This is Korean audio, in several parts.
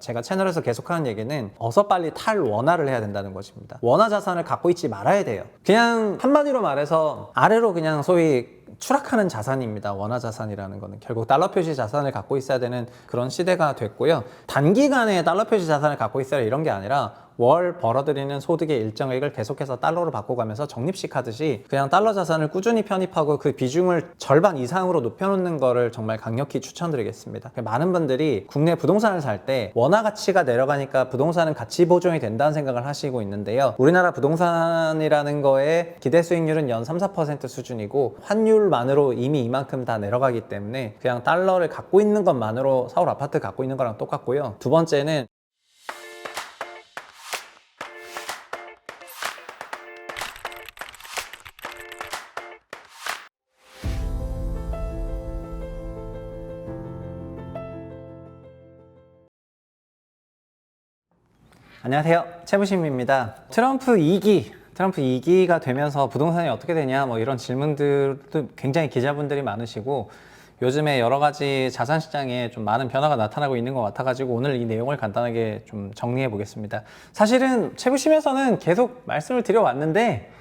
제가 채널에서 계속하는 얘기는 어서 빨리 탈원화를 해야 된다는 것입니다. 원화 자산을 갖고 있지 말아야 돼요. 그냥 한마디로 말해서 아래로 그냥 소위 추락하는 자산입니다. 원화 자산이라는 거는 결국 달러 표시 자산을 갖고 있어야 되는 그런 시대가 됐고요. 단기간에 달러 표시 자산을 갖고 있어야 이런 게 아니라 월 벌어들이는 소득의 일정액을 계속해서 달러로 바꿔가면서 적립식 하듯이 그냥 달러 자산을 꾸준히 편입하고 그 비중을 절반 이상으로 높여놓는 거를 정말 강력히 추천드리겠습니다. 많은 분들이 국내 부동산을 살 때 원화 가치가 내려가니까 부동산은 가치 보존이 된다는 생각을 하시고 있는데요. 우리나라 부동산이라는 거에 기대 수익률은 연 3, 4% 수준이고 환율만으로 이미 이만큼 다 내려가기 때문에 그냥 달러를 갖고 있는 것만으로 서울 아파트 갖고 있는 거랑 똑같고요. 두 번째는 안녕하세요, 최부심입니다. 트럼프 2기가 되면서 부동산이 어떻게 되냐 뭐 이런 질문들도 굉장히 기자분들이 많으시고 요즘에 여러 가지 자산 시장에 좀 많은 변화가 나타나고 있는 것 같아가지고 오늘 이 내용을 간단하게 좀 정리해 보겠습니다. 사실은 최부심에서는 계속 말씀을 드려왔는데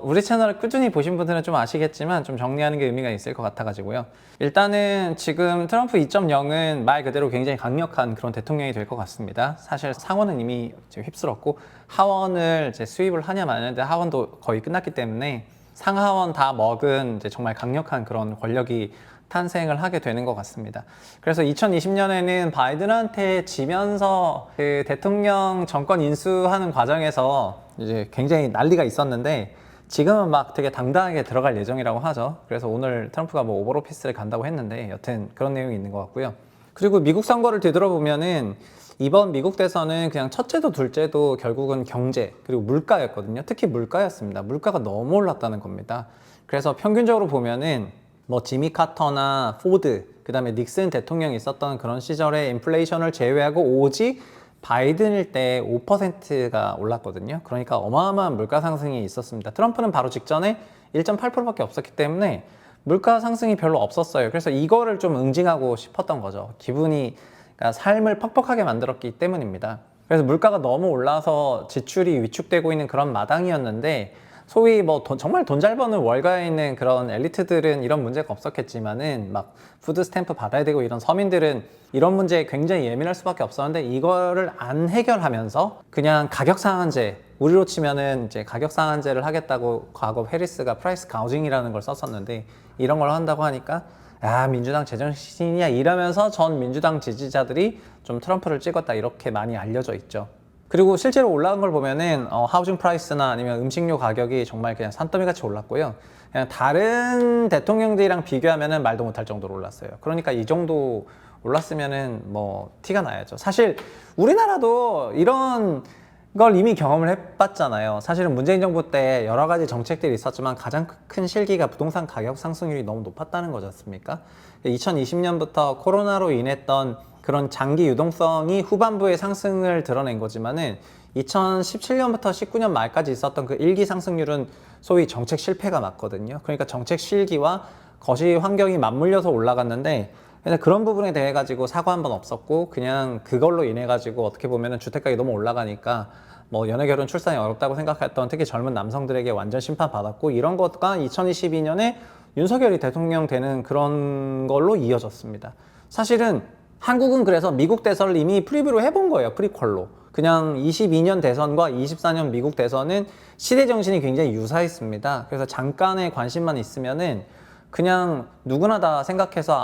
우리 채널을 꾸준히 보신 분들은 좀 아시겠지만 좀 정리하는 게 의미가 있을 것 같아가지고요. 일단은 지금 트럼프 2.0은 말 그대로 굉장히 강력한 그런 대통령이 될 것 같습니다. 사실 상원은 이미 휩쓸었고 하원을 이제 수입을 하냐 마냐인데 하원도 거의 끝났기 때문에 상하원 다 먹은 이제 정말 강력한 그런 권력이 탄생을 하게 되는 것 같습니다. 그래서 2020년에는 바이든한테 지면서 그 대통령 정권 인수하는 과정에서 이제 굉장히 난리가 있었는데 지금은 막 되게 당당하게 들어갈 예정이라고 하죠. 그래서 오늘 트럼프가 뭐 오벌 오피스를 간다고 했는데 여튼 그런 내용이 있는 것 같고요. 그리고 미국 선거를 되돌아보면은 이번 미국 대선은 그냥 첫째도 둘째도 결국은 경제 그리고 물가였거든요. 특히 물가였습니다. 물가가 너무 올랐다는 겁니다. 그래서 평균적으로 보면은 뭐 지미 카터나 포드, 그 다음에 닉슨 대통령이 있었던 그런 시절에 인플레이션을 제외하고 오직 바이든일 때 5%가 올랐거든요. 그러니까 어마어마한 물가 상승이 있었습니다. 트럼프는 바로 직전에 1.8%밖에 없었기 때문에 물가 상승이 별로 없었어요. 그래서 이거를 좀 응징하고 싶었던 거죠. 기분이, 그러니까 삶을 퍽퍽하게 만들었기 때문입니다. 그래서 물가가 너무 올라서 지출이 위축되고 있는 그런 마당이었는데 소위 뭐 정말 돈 잘 버는 월가에 있는 그런 엘리트들은 이런 문제가 없었겠지만은 막 푸드 스탬프 받아야 되고 이런 서민들은 이런 문제에 굉장히 예민할 수밖에 없었는데 이거를 안 해결하면서 그냥 가격 상한제, 우리로 치면은 이제 가격 상한제를 하겠다고 과거 해리스가 프라이스 가우징이라는 걸 썼었는데 이런 걸 한다고 하니까 야, 민주당 제정신이야 이러면서 전 민주당 지지자들이 좀 트럼프를 찍었다 이렇게 많이 알려져 있죠. 그리고 실제로 올라간 걸 보면은 하우징 프라이스나 아니면 음식료 가격이 정말 그냥 산더미 같이 올랐고요. 그냥 다른 대통령들이랑 비교하면은 말도 못할 정도로 올랐어요. 그러니까 이 정도 올랐으면은 뭐 티가 나야죠. 사실 우리나라도 이런 걸 이미 경험을 해봤잖아요. 사실은 문재인 정부 때 여러 가지 정책들이 있었지만 가장 큰 실기가 부동산 가격 상승률이 너무 높았다는 거지 않습니까? 2020년부터 코로나로 인했던 그런 장기 유동성이 후반부의 상승을 드러낸 거지만은 2017년부터 19년 말까지 있었던 그 일기 상승률은 소위 정책 실패가 맞거든요. 그러니까 정책 실기와 거시 환경이 맞물려서 올라갔는데 그런 부분에 대해 가지고 사과 한 번 없었고 그냥 그걸로 인해 가지고 어떻게 보면은 주택가격이 너무 올라가니까 뭐 연애 결혼 출산이 어렵다고 생각했던 특히 젊은 남성들에게 완전 심판받았고 이런 것과 2022년에 윤석열이 대통령 되는 그런 걸로 이어졌습니다. 사실은 한국은 그래서 미국 대선을 이미 프리뷰로 해본 거예요. 프리퀄로. 그냥 22년 대선과 24년 미국 대선은 시대 정신이 굉장히 유사했습니다. 그래서 잠깐의 관심만 있으면은 그냥 누구나 다 생각해서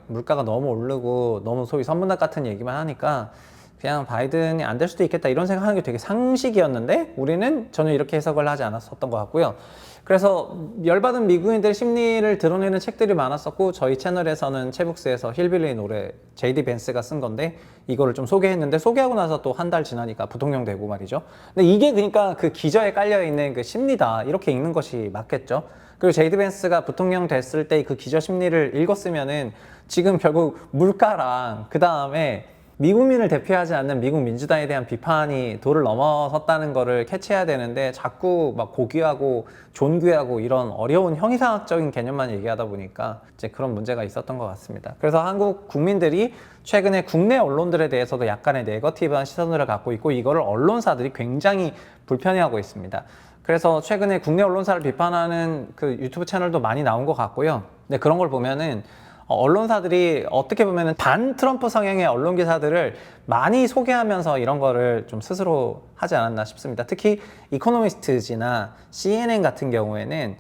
물가가 너무 오르고 너무 소위 선문답 같은 얘기만 하니까 그냥 바이든이 안 될 수도 있겠다 이런 생각하는 게 되게 상식이었는데 우리는 전혀 이렇게 해석을 하지 않았었던 것 같고요. 그래서 열받은 미국인들 심리를 드러내는 책들이 많았었고 저희 채널에서는 채북스에서 힐빌리 노래 제이디 벤스가 쓴 건데 이거를 좀 소개했는데 소개하고 나서 또 한 달 지나니까 부통령 되고 말이죠. 근데 이게 그러니까 그 기저에 깔려있는 그 심리다 이렇게 읽는 것이 맞겠죠. 그리고 제이디 벤스가 부통령 됐을 때 그 기저 심리를 읽었으면은 지금 결국 물가랑 그 다음에 미국민을 대표하지 않는 미국 민주당에 대한 비판이 도를 넘어섰다는 거를 캐치해야 되는데 자꾸 막 고귀하고 존귀하고 이런 어려운 형이상학적인 개념만 얘기하다 보니까 이제 그런 문제가 있었던 것 같습니다. 그래서 한국 국민들이 최근에 국내 언론들에 대해서도 약간의 네거티브한 시선을 갖고 있고 이거를 언론사들이 굉장히 불편해하고 있습니다. 그래서 최근에 국내 언론사를 비판하는 그 유튜브 채널도 많이 나온 것 같고요. 근데 그런 걸 보면은 언론사들이 어떻게 보면은 반 트럼프 성향의 언론 기사들을 많이 소개하면서 이런 거를 좀 스스로 하지 않았나 싶습니다. 특히 이코노미스트지나 CNN 같은 경우에는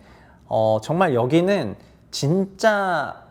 정말 여기는 진짜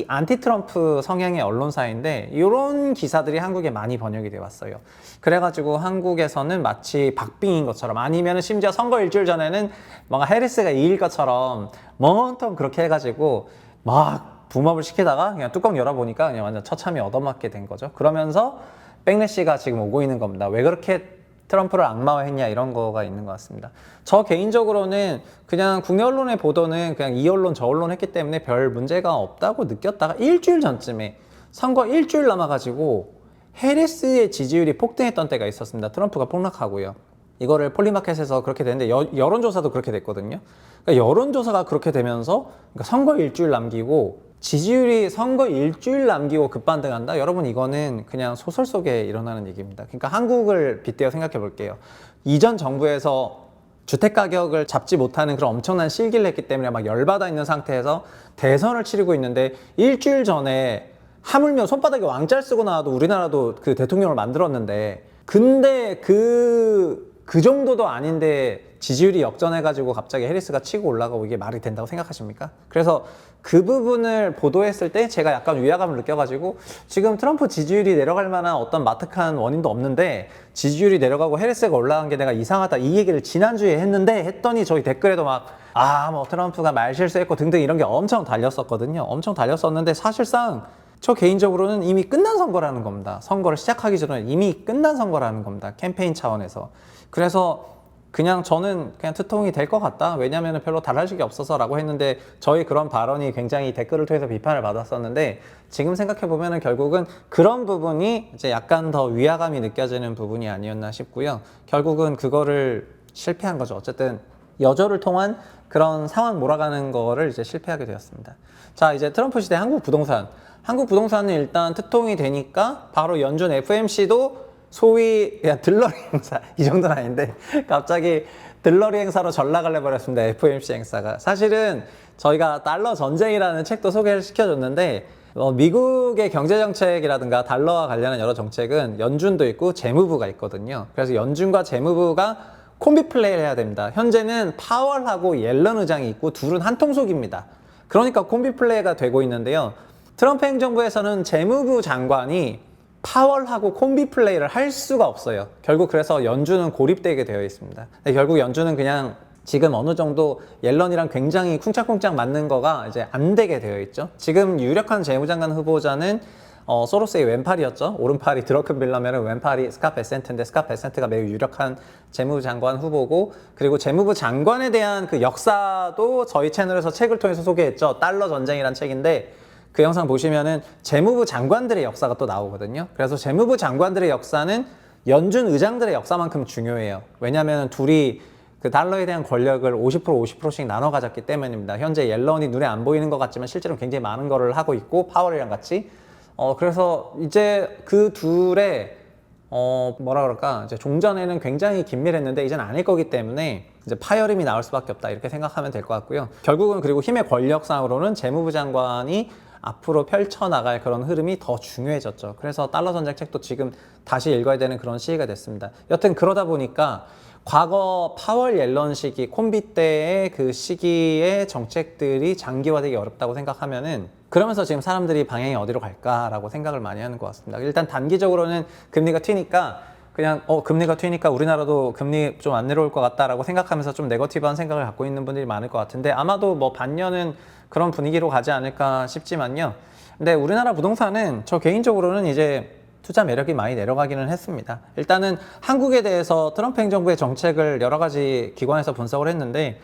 안티 트럼프 성향의 언론사인데 이런 기사들이 한국에 많이 번역이 되어 왔어요. 그래가지고 한국에서는 마치 박빙인 것처럼 아니면 심지어 선거 일주일 전에는 뭔가 해리스가 이길 것처럼 멍텅 그렇게 해가지고 막 붐업을 시키다가 그냥 뚜껑 열어보니까 그냥 완전 처참히 얻어맞게 된 거죠. 그러면서 백래시가 지금 오고 있는 겁니다. 왜 그렇게 트럼프를 악마화했냐 이런 거가 있는 것 같습니다. 저 개인적으로는 그냥 국내 언론의 보도는 그냥 이 언론 저 언론 했기 때문에 별 문제가 없다고 느꼈다가 일주일 전쯤에 선거 일주일 남아가지고 해리스의 지지율이 폭등했던 때가 있었습니다. 트럼프가 폭락하고요. 이거를 폴리마켓에서 그렇게 됐는데 여론조사도 그렇게 됐거든요. 그러니까 여론조사가 그렇게 되면서 그러니까 선거 일주일 남기고 지지율이 선거 일주일 남기고 급반등한다? 여러분 이거는 그냥 소설 속에 일어나는 얘기입니다. 그러니까 한국을 빗대어 생각해 볼게요. 이전 정부에서 주택가격을 잡지 못하는 그런 엄청난 실기를 했기 때문에 막 열받아 있는 상태에서 대선을 치르고 있는데 일주일 전에 하물며 손바닥에 왕자를 쓰고 나와도 우리나라도 그 대통령을 만들었는데 근데 그 정도도 아닌데 지지율이 역전해가지고 갑자기 해리스가 치고 올라가고 이게 말이 된다고 생각하십니까? 그래서 그 부분을 보도했을 때 제가 약간 위화감을 느껴가지고 지금 트럼프 지지율이 내려갈 만한 어떤 마특한 원인도 없는데 지지율이 내려가고 해리스가 올라간 게 내가 이상하다 이 얘기를 지난주에 했더니 저희 댓글에도 막 뭐 트럼프가 말 실수했고 등등 이런 게 엄청 달렸었거든요. 엄청 달렸었는데 사실상 저 개인적으로는 이미 끝난 선거라는 겁니다. 선거를 시작하기 전에 이미 끝난 선거라는 겁니다. 캠페인 차원에서. 그래서 그냥 저는 그냥 트통이 될 것 같다. 왜냐하면 별로 달라질 게 없어서라고 했는데 저희 그런 발언이 굉장히 댓글을 통해서 비판을 받았었는데 지금 생각해보면 결국은 그런 부분이 이제 약간 더 위화감이 느껴지는 부분이 아니었나 싶고요. 결국은 그거를 실패한 거죠. 어쨌든 여조를 통한 그런 상황 몰아가는 거를 이제 실패하게 되었습니다. 자, 이제 트럼프 시대 한국 부동산은 일단 특통이 되니까 바로 연준 FMC도 소위 그냥 들러리 행사 이 정도는 아닌데 갑자기 들러리 행사로 전락을 해버렸습니다. FOMC 행사가. 사실은 저희가 달러 전쟁이라는 책도 소개를 시켜줬는데 미국의 경제정책이라든가 달러와 관련한 여러 정책은 연준도 있고 재무부가 있거든요. 그래서 연준과 재무부가 콤비 플레이를 해야 됩니다. 현재는 파월하고 옐런 의장이 있고 둘은 한 통속입니다. 그러니까 콤비 플레이가 되고 있는데요. 트럼프 행정부에서는 재무부 장관이 파월하고 콤비 플레이를 할 수가 없어요. 결국 그래서 연준은 고립되게 되어 있습니다. 결국 연준은 그냥 지금 어느 정도 옐런이랑 굉장히 쿵짝쿵짝 맞는 거가 이제 안 되게 되어 있죠. 지금 유력한 재무장관 후보자는 소로스의 왼팔이었죠. 오른팔이 드러큰빌러면은 왼팔이 스캇 베센트인데 스캇 베센트가 매우 유력한 재무장관 후보고 그리고 재무부 장관에 대한 그 역사도 저희 채널에서 책을 통해서 소개했죠. 달러 전쟁이란 책인데 그 영상 보시면은 재무부 장관들의 역사가 또 나오거든요. 그래서 재무부 장관들의 역사는 연준 의장들의 역사만큼 중요해요. 왜냐하면 둘이 그 달러에 대한 권력을 50%씩 나눠 가졌기 때문입니다. 현재 옐런이 눈에 안 보이는 것 같지만 실제로 굉장히 많은 거를 하고 있고 파월이랑 같이 그래서 이제 그 둘의 뭐라 그럴까 이제 종전에는 굉장히 긴밀했는데 이제는 아닐 거기 때문에 이제 파열음이 나올 수밖에 없다 이렇게 생각하면 될 것 같고요. 결국은 그리고 힘의 권력상으로는 재무부 장관이 앞으로 펼쳐나갈 그런 흐름이 더 중요해졌죠. 그래서 달러 전쟁 책도 지금 다시 읽어야 되는 그런 시기가 됐습니다. 여튼 그러다 보니까 과거 파월 옐런 시기 콤비 때의 그 시기의 정책들이 장기화되기 어렵다고 생각하면은 그러면서 지금 사람들이 방향이 어디로 갈까라고 생각을 많이 하는 것 같습니다. 일단 단기적으로는 금리가 튀니까 그냥 금리가 튀니까 우리나라도 금리 좀 안 내려올 것 같다라고 생각하면서 좀 네거티브한 생각을 갖고 있는 분들이 많을 것 같은데 아마도 뭐 반년은 그런 분위기로 가지 않을까 싶지만요. 근데 우리나라 부동산은 저 개인적으로는 이제 투자 매력이 많이 내려가기는 했습니다. 일단은 한국에 대해서 트럼프 행정부의 정책을 여러 가지 기관에서 분석을 했는데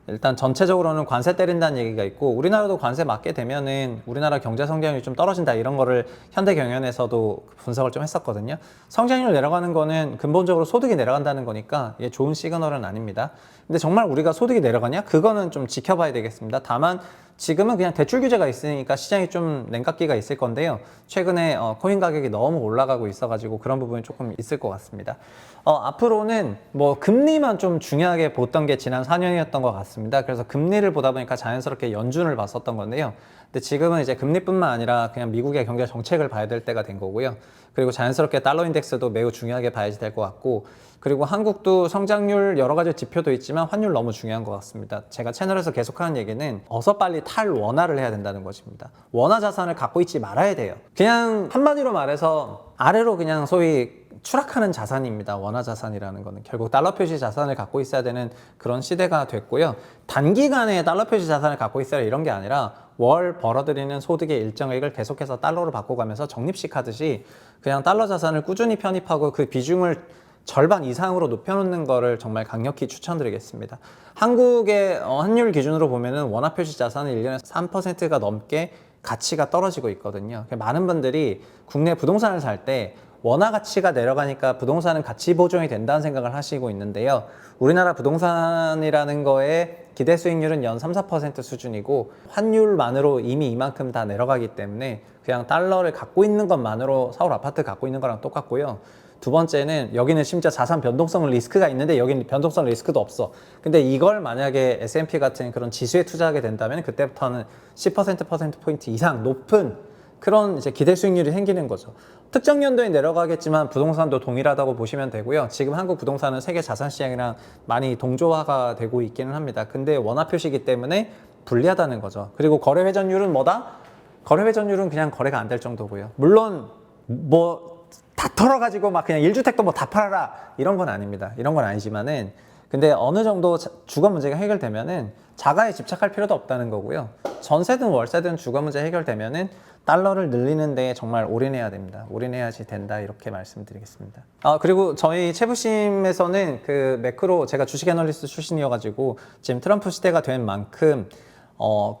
일단 전체적으로는 관세 때린다는 얘기가 있고 우리나라도 관세 맞게 되면은 우리나라 경제 성장률이 좀 떨어진다 이런 거를 현대경연에서도 분석을 좀 했었거든요. 성장률 내려가는 거는 근본적으로 소득이 내려간다는 거니까 이게 좋은 시그널은 아닙니다. 근데 정말 우리가 소득이 내려가냐? 그거는 좀 지켜봐야 되겠습니다. 다만 지금은 그냥 대출 규제가 있으니까 시장이 좀 냉각기가 있을 건데요. 최근에 코인 가격이 너무 올라가고 있어가지고 그런 부분이 조금 있을 것 같습니다. 앞으로는 뭐 금리만 좀 중요하게 봤던 게 지난 4년이었던 것 같습니다. 그래서 금리를 보다 보니까 자연스럽게 연준을 봤었던 건데요. 근데 지금은 이제 금리뿐만 아니라 그냥 미국의 경제 정책을 봐야 될 때가 된 거고요. 그리고 자연스럽게 달러 인덱스도 매우 중요하게 봐야지 될 것 같고, 그리고 한국도 성장률 여러 가지 지표도 있지만 환율 너무 중요한 것 같습니다. 제가 채널에서 계속하는 얘기는 어서 빨리 탈원화를 해야 된다는 것입니다. 원화 자산을 갖고 있지 말아야 돼요. 그냥 한마디로 말해서 아래로 그냥 소위 추락하는 자산입니다. 원화 자산이라는 거는 결국 달러 표시 자산을 갖고 있어야 되는 그런 시대가 됐고요. 단기간에 달러 표시 자산을 갖고 있어야 이런 게 아니라 월 벌어들이는 소득의 일정액을 계속해서 달러로 바꿔가면서 적립식 하듯이 그냥 달러 자산을 꾸준히 편입하고 그 비중을 절반 이상으로 높여놓는 거를 정말 강력히 추천드리겠습니다. 한국의 환율 기준으로 보면은 원화 표시 자산은 1년에 3%가 넘게 가치가 떨어지고 있거든요. 많은 분들이 국내 부동산을 살 때 원화 가치가 내려가니까 부동산은 가치 보존이 된다는 생각을 하시고 있는데요. 우리나라 부동산이라는 거에 기대 수익률은 연 3, 4% 수준이고 환율만으로 이미 이만큼 다 내려가기 때문에 그냥 달러를 갖고 있는 것만으로 서울 아파트 갖고 있는 거랑 똑같고요. 두 번째는 여기는 심지어 자산 변동성 리스크가 있는데 여기는 변동성 리스크도 없어. 근데 이걸 만약에 S&P 같은 그런 지수에 투자하게 된다면 그때부터는 10% 이상 높은 그런 이제 기대 수익률이 생기는 거죠. 특정 연도에 내려가겠지만 부동산도 동일하다고 보시면 되고요. 지금 한국 부동산은 세계 자산 시장이랑 많이 동조화가 되고 있기는 합니다. 근데 원화 표시이기 때문에 불리하다는 거죠. 그리고 거래 회전율은 뭐다? 거래 회전율은 그냥 거래가 안 될 정도고요. 물론 뭐 다 털어가지고 막 그냥 1주택도 뭐 다 팔아라 이런 건 아닙니다. 이런 건 아니지만은 근데 어느 정도 주거 문제가 해결되면은 자가에 집착할 필요도 없다는 거고요. 전세든 월세든 주거 문제 해결되면은 달러를 늘리는데 정말 올인해야 됩니다. 올인해야지 된다 이렇게 말씀드리겠습니다. 그리고 저희 채부심에서는 그 매크로 제가 주식 애널리스트 출신이어가지고 지금 트럼프 시대가 된 만큼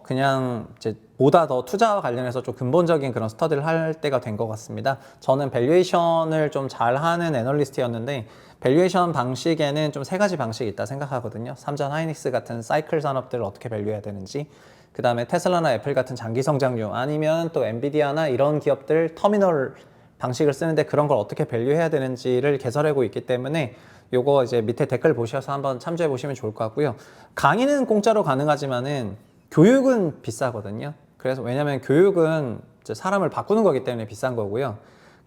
그냥 이제 보다 더 투자와 관련해서 좀 근본적인 그런 스터디를 할 때가 된 것 같습니다. 저는 밸류에이션을 좀 잘하는 애널리스트였는데 밸류에이션 방식에는 좀 세 가지 방식이 있다 생각하거든요. 삼전 하이닉스 같은 사이클 산업들을 어떻게 밸류해야 되는지, 그 다음에 테슬라나 애플 같은 장기 성장률, 아니면 또 엔비디아나 이런 기업들 터미널 방식을 쓰는데 그런 걸 어떻게 밸류해야 되는지를 개설하고 있기 때문에 요거 이제 밑에 댓글 보셔서 한번 참조해 보시면 좋을 것 같고요. 강의는 공짜로 가능하지만은 교육은 비싸거든요. 그래서 왜냐면 교육은 이제 사람을 바꾸는 거기 때문에 비싼 거고요.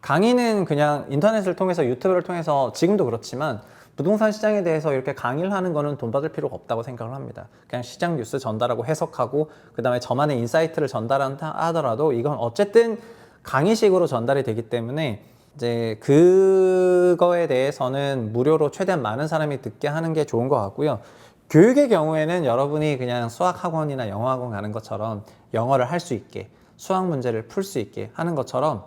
강의는 그냥 인터넷을 통해서 유튜브를 통해서 지금도 그렇지만 부동산 시장에 대해서 이렇게 강의를 하는 거는 돈 받을 필요가 없다고 생각을 합니다. 그냥 시장 뉴스 전달하고 해석하고 그 다음에 저만의 인사이트를 전달한다 하더라도 이건 어쨌든 강의식으로 전달이 되기 때문에 이제 그거에 대해서는 무료로 최대한 많은 사람이 듣게 하는 게 좋은 것 같고요. 교육의 경우에는 여러분이 그냥 수학학원이나 영어학원 가는 것처럼 영어를 할 수 있게 수학 문제를 풀 수 있게 하는 것처럼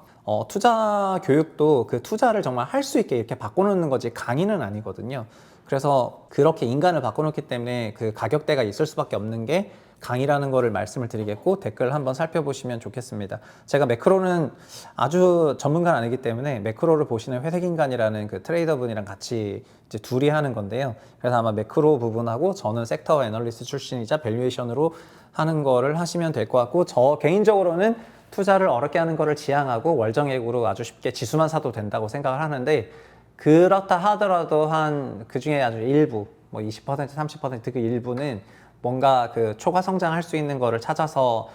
투자 교육도 그 투자를 정말 할 수 있게 이렇게 바꿔놓는 거지 강의는 아니거든요. 그래서 그렇게 인간을 바꿔놓기 때문에 그 가격대가 있을 수밖에 없는 게 강의라는 거를 말씀을 드리겠고 댓글 한번 살펴보시면 좋겠습니다. 제가 매크로는 아주 전문가는 아니기 때문에 매크로를 보시는 회색인간이라는 그 트레이더 분이랑 같이 이제 둘이 하는 건데요. 그래서 아마 매크로 부분하고 저는 섹터 애널리스트 출신이자 밸류에이션으로 하는 거를 하시면 될 것 같고, 저 개인적으로는 투자를 어렵게 하는 거를 지향하고 월정액으로 아주 쉽게 지수만 사도 된다고 생각을 하는데, 그렇다 하더라도 한 그 중에 아주 일부 뭐 20% 30% 그 일부는 뭔가 그 초과 성장할 수 있는 거를 찾아서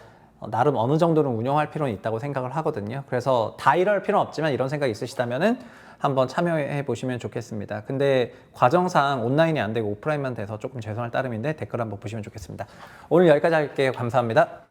나름 어느 정도는 운영할 필요는 있다고 생각을 하거든요. 그래서 다 이럴 필요는 없지만 이런 생각이 있으시다면은 한번 참여해 보시면 좋겠습니다. 근데 과정상 온라인이 안 되고 오프라인만 돼서 조금 죄송할 따름인데 댓글 한번 보시면 좋겠습니다. 오늘 여기까지 할게요. 감사합니다.